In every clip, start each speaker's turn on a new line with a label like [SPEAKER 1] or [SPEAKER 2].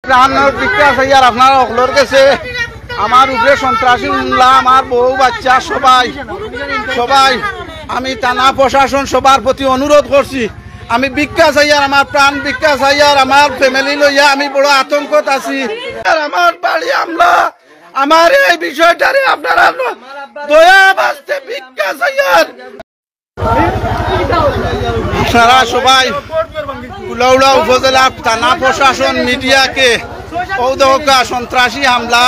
[SPEAKER 1] ত্রাণের বিকাশ আর আপনারা অকলোর কাছে আমার উপরে সন্ত্রাসী হামলা আমার বউ বাচ্চা সবাই সবাই আমি থানা প্রশাসন সবার প্রতি অনুরোধ করছি আমি ভিক্ষা চাই আর আমার প্রাণ ভিক্ষা চাই আর আমার ফ্যামিলি লইয়া আমি বড় আতঙ্কত আছি আর আমার বাড়ি হামলা আমার এই বিষয়টারে আপনারা দয়া বাস্তে ভিক্ষা চাই আর আপনারা সবাই কুলাউড়া উপজেলা থানা প্রশাসন মিডিয়াকে ঔদহকা সন্ত্রাসী হামলা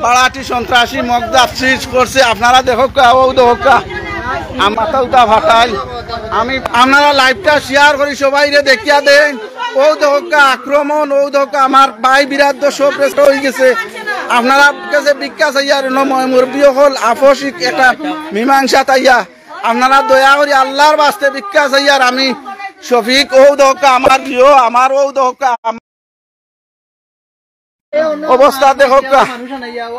[SPEAKER 1] বাড়াটি সন্ত্রাসী মগদাব সিজ করছে আপনারা দেখো ঔদহকা মাথা ভাটাইল আমি আপনারা লাইভটা শেয়ার করি সবাই দেখিয়া দেন ঔদহকা আক্রমণ ঔদহকা আমার ভাই বিরাট সব হয়ে গেছে আপনারা কাছে ভিক্ষা চাইয়ার মুরব্বী হল আপসিক একটা মীমাংসা তাইয়া আপনারা দয়া করি আল্লাহর বাস্তে ভিক্ষা চাইয়ার আমি শফিক ঔদহকা আমার প্রিয় আমার ঔদহকা অবস্থা দেখোকা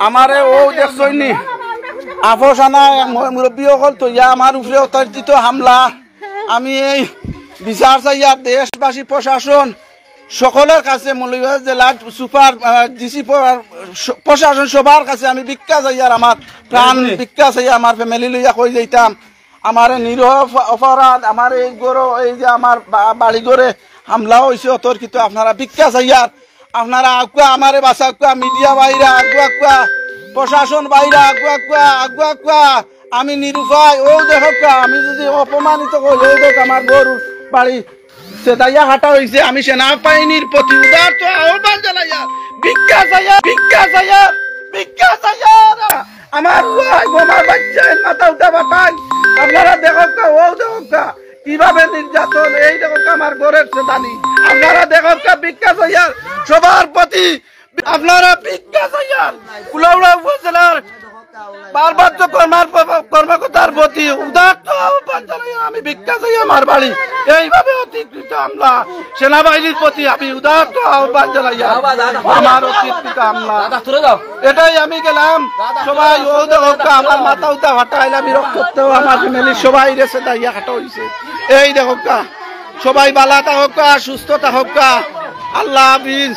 [SPEAKER 1] আমারে ও দেখছইনি আফসানা মুরব্বী হল তো ইয়া আমার উপরে অতর্কিত হামলা আমি এই বিচার চাইয়া দেশবাসী প্রশাসন সকলের কাছে মৌলভীবাজার জেলার সুপার ডিসি প্রশাসন সবার কাছে আমি ভিক্ষা চাইয়ার আমার প্রাণ ভিক্ষা চাইয়া আমার ফ্যামিলি লইয়া কই যাইতাম আমার নিরহ অপরাধ আমার এই গড় এই যে আমার বাড়ি ঘরে হামলা হয়েছে অতর্কিত আপনারা ভিক্ষা চাইয়ার আপনারা আগুয়া আমারে বাঁচা মিডিয়া বাইরা আগুয়া প্রশাসন বাইরা আগুয়া আমি নিরুপায় ও দেখো আমি যদি অপমানিত করি ও দেখ আমার গরুর বাড়ি সেদাইয়া হাঁটা হয়েছে আমি সেনাবাহিনীর প্রতি উদারত আহ্বান জানাইয়া ভিক্ষা চাইয়ার আমার আমার বাচ্চা মাথা উঠা বাটাই আপনারা দেখো ও দেখো কিভাবে নির্যাতন এই দেখো আমার ঘরের সেদানি আপনারা দেখো ভিক্ষা চাইয়ার সবার প্রতি আপনারা ভিক্ষা চাইয়ার কুলাউড়া উপজেলার পার্বত্য কর্মকর্তার প্রতি উদাত্ত আহ্বান জানাই আমি ভিক্ষা চাই আমার বাড়ি এইভাবে অতিকৃত হামলা সেনাবাহিনীর প্রতি আমি উদাত্ত আহ্বান জানাই আমার অতিকৃত হামলা এটাই আমি গেলাম সবাই ও দেখো আমার মাথা উঠা হাঁটাইলা বিরক্ত আমার ফ্যামিলির সবাই রেসে দাইয়া হাঁটা হয়েছে এই দেখো সবাই বালা থাকা সুস্থতা হোক আল্লাহ হাফিজ।